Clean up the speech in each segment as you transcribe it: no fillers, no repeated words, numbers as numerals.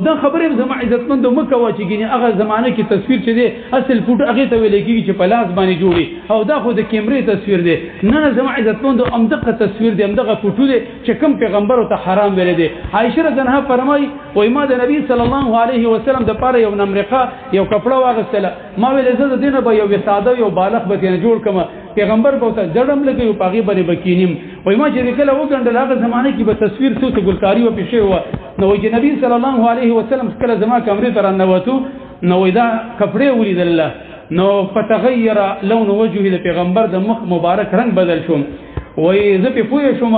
دا خبره زما عزتمند مکه وا چې ګینه هغه زمانه کې تصویر چې دی اصل فوټو هغه ته ویل کېږي چې په لاس باندې جوړي او دا خو د کیمرې تصویر دی نه زما عزتمند امدغه تصویر دی امدغه فوټو دی چې کوم پیغمبر ته حرام ویل دی عائشه رضی الله عنها فرمایي وای ما د نبی صلی الله علیه وسلم د پاره یو نمرقه یو کپڑا واغستله ما ویل زه د دینه به یو ساده یو بالغ به نه جوړ کما پیغمبر به ته جړم لګي او پاغي باندې بکینیم وای ما چې کله وګڼل هغه زمانه کې به تصویر څه ګلکاری و پېښه و نو چې نبی صلی الله علیه وسلم کله زما کمرې تر نوتو نو دا کپڑے ولیدل نو فتغیر لون وجهه د پیغمبر د مخ مبارک رنگ بدل شوم وای زه په پوهه شوم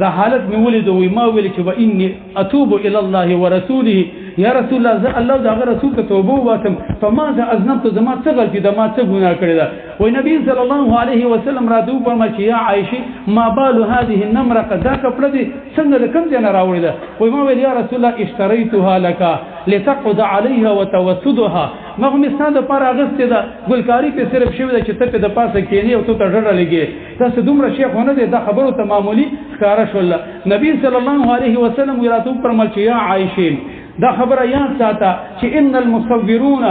دا حالت مې ولید وای ما ویل چې و انی اتوب الی الله ورسوله یا رسول الله الله دا رسول ته توبه واتم فما ذا اذنبت زما څه غلطی ده ما څه ګناه کړی ده وای نبی صلی الله علیه وسلم را دوه فرمایي چې یا عائشه ما بال هذه النمره دا کپړه دي څنګه د کوم ځای نه راوړی ده وای ما ویل یا رسول الله اشتریتها لك لتقعد عليها وتوسدها ما هم ستاسو پر اغسته ده ګلکاری په صرف شوی ده چې ته په د پاسه کېنی او ته ډډه لګي تاسو دومره شیخونه دي دا خبرو ته معمولی ښکارا شول نبی صلی الله علیه وسلم وراتو فرمایي چې یا عائشه دا خبره یاد ساته چې ان المصورون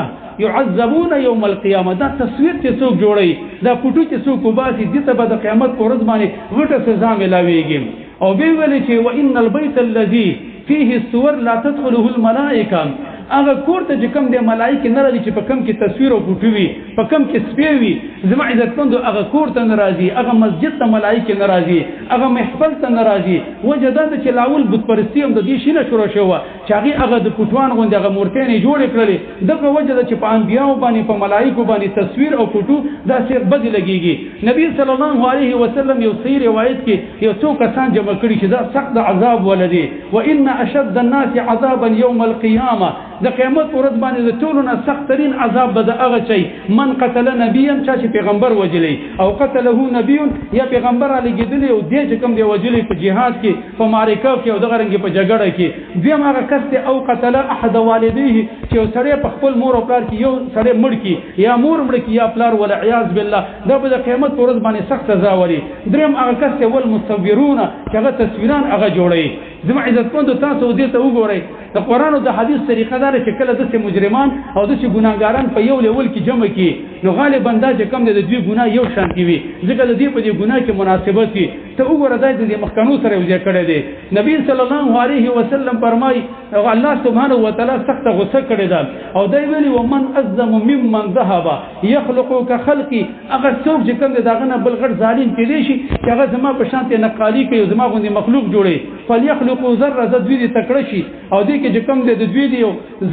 يعذبون يوم القيامه دا تصویر چې څوک جوړي دا فوټو چې څوک وباسي د ته به د قیامت پر ورځ باندې غټه سزا ملاويږي او به ویل چې وان البيت الذي فيه الصور لا تدخله الملائكه هغه کور ته چې کوم د ملائکه نه راځي چې په کوم کې تصویر او فوټو وي په کوم کې سپیوي زما عزتمند هغه کور ته ناراضي هغه مسجد ته ملائکه ناراضي هغه محفل ته ناراضي وجدات چې لاول بت پرستی هم د دې شینه شروع شوه چې هغه د پټوان غوندې هغه مورتين جوړ کړلې دغه وجد چې په انبیانو باندې په ملائکه باندې تصویر او فوټو دا څه بد لګيږي نبی صلی الله علیه وسلم یو صحیح روایت کې یو څو کسان جمع کړي چې دا سخت عذاب ولدي وان اشد الناس عذابا يوم القيامه د قیامت ورځ باندې د ټولو نه سخت ترين عذاب به هغه چي من قتل نبيا چې پیغمبر وجلی او قتله نبي یا پیغمبر علی ګدلی او دې چې کوم دی وجلی په جهاد کې په معرکه کې او دغه رنګ په جګړه کې دیم هغه کس او قتل احد والديه چې سړی په خپل مور او پلار کې یو سړی مړ کی یا مور مړ کی یا پلار ول عیاذ بالله دا به د قیامت ورځ باندې سخت سزا وري دریم هغه کس ول مصورون چې هغه تصویران هغه جوړي زما عزتمند تاسو دې ته وګورئ د قران او د حدیث طریقه دار چې کله د مجرمان او د ګناګاران په یو لیول کې جمع کی نو غالبا دا چې کم د دوی ګناه یو شان کی وي ځکه د دې په دې ګناه کې مناسبت وي ته وګوره دا د مخکنو سره وځي کړی دی نبی صلی الله علیه وسلم فرمای او الله سبحانه و تعالی سخت غصه کړی دا او دا ویلي ومن ازم ممن ذهب يخلق كخلقي هغه څوک چې کوم دغه نه بل غړ ظالم کړي شي چې هغه زما په شان ته نقالی کوي زما غوندي مخلوق جوړي فليخلقوا ذره ذوی دي تکړه شي او دې کې چې کوم د دوی دی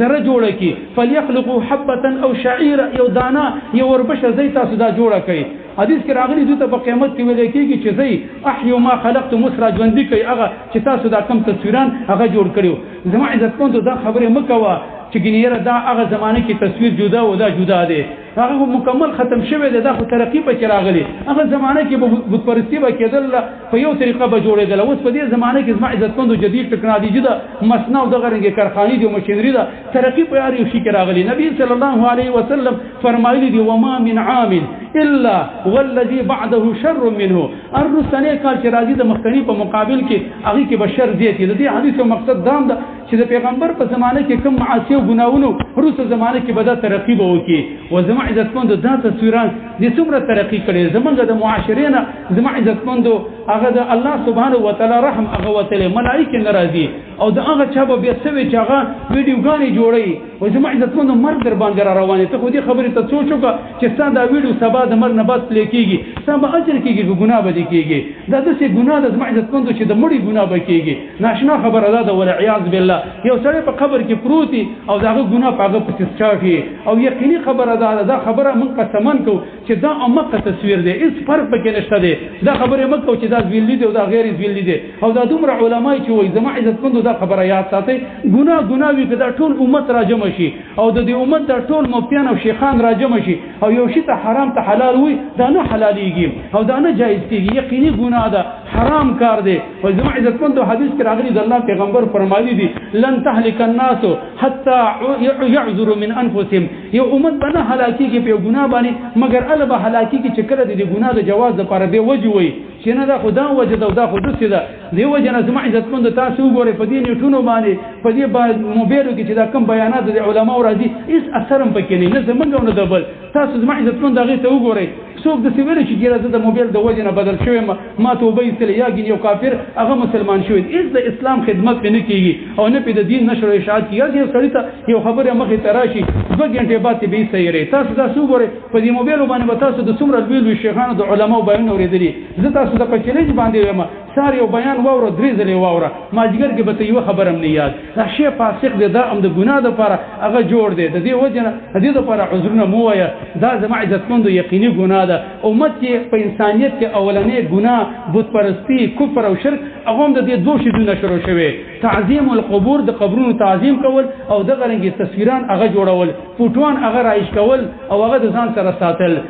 ذره جوړه کی فليخلقوا حبه او شعيره یو دانه یو وربشه زي تاسو دا جوړه کوي حدیث کې راغلی دوی ته په قیامت کې ویل کېږي چې زي احيو ما خلقت مسرا ژوندۍ کوي هغه چې تاسو دا کم تصویران هغه جوړ کړیو زما عزتمند دا خبره مکوه چې ګنیره دا هغه زمانه کې تصویر جدا و دا جدا دی هغه مکمل ختم شوی دی دا خو ترقی په کې راغلی هغه زمانه کې بت پرستی به کېدل په یو طریقه به جوړېدل اوس په دې زمانه کې زما عزتمند جدید ټکنالوژي ده مصنع او دغه رنګ کارخانې دي او ماشینری ده ترقی په یاري شي کې راغلی نبی صلی الله علیه وسلم فرمایلی دی وما من عام الا والذي بعده شر منه الرسنه کال چې راځي د مخکنی په مقابل کې هغه کې بشر زیات دي د دې حدیث مقصد دام ده چې د پیغمبر په زمانه کې کوم معاصی او ګناونه روسه زمانه کې بده ترقی به وکي او زما عزتمند د تصویران د څومره ترقی کړي زمونږ د معاشرینه زما عزتمند هغه د الله سبحانه و تعالی رحم هغه وتله ملائکه ناراضي او د هغه چا به سوي چې هغه ویډیوګانې جوړي او زما عزتمند مرګ در باندې روانه ته خو دې خبره ته سوچوګه چې ستاسو دا ویډیو سبا د مرګ نه بس لیکيږي سبا اجر کېږي ګناه به کېږي دا د څه ګناه د زما عزتمند چې د مړي ګناه به کېږي ناشنا خبره ده ول عیاذ بالله یو سړی په قبر کې پروتي او داغه ګناه پاغه پسې چاټي او یقیني خبره ده دا خبره من قسمان کو چې دا امقه تصویر دی هیڅ فرق پکې نشته دی دا خبره مکو چې دا ویل دي او دا غیر ویل دي او دا دومره علماي چې وای زما عزتمند دا خبره یاد ساتي ګناه وی کدا ټول امت راجم شي او د دې امت د ټول مفتیان او شیخان راجم شي او یو شی ته حرام ته حلال وي دا نه حلاليږي او دا نه جایز کیږي یقیني ګناه ده حرام کار دی او زما عزتمند حدیث کې راغلي د الله پیغمبر فرمایلی دي لن تهلك الناس حتى يعذروا من انفسهم یو امت بنه هلاکیږي په ګناه باندې مگر الله به هلاکیږي چې کله د ګناه د جواز لپاره به وجه وي چې نه دا خدا وجه دا خود څه ده دیو جن زما عزتمند تاسو وګورئ په دې نیټونو باندې په دې موبایلو کې چې دا کم بیانات د علماو راځي هیڅ اثر هم پکې نه زمونږ نه دبل تاسو زما عزتمند هغه ته وګورئ څوک د سیویل چې ګیره د موبایل د وجه نه بدل شوی ما توبه ایستل یا ګین یو کافر هغه مسلمان شوی هیڅ د اسلام خدمت نه کیږي او نه په د دین نشر او اشاعت کیږي یو سړی ته یو خبره مخې تراشي 2 غنټه بعد به سیری تاسو دا وګورئ په دې موبایل باندې تاسو د څومره ویلو شیخانو د علماو بیان اوریدلی زه تاسو د پچلېج باندې یم سار یو بیان واوره درې ځلې واوره ما جګر کې به ته یو خبر هم نه یاد دا شی فاسق دی دا هم د ګناه د لپاره هغه جوړ دی د دې وجه نه د دې لپاره عذرونه مو وایه دا زما عزتمند یقیني ګناه ده امت کې په انسانیت کې اولنې ګناه بت پرستی کفر او شرک هغه هم د دې دوه شیدونه شروع شوه تعظیم القبور د قبرونو تعظیم کول او د غرنګي تصویران هغه جوړول فوټوان هغه رایش کول او هغه د ځان سره ساتل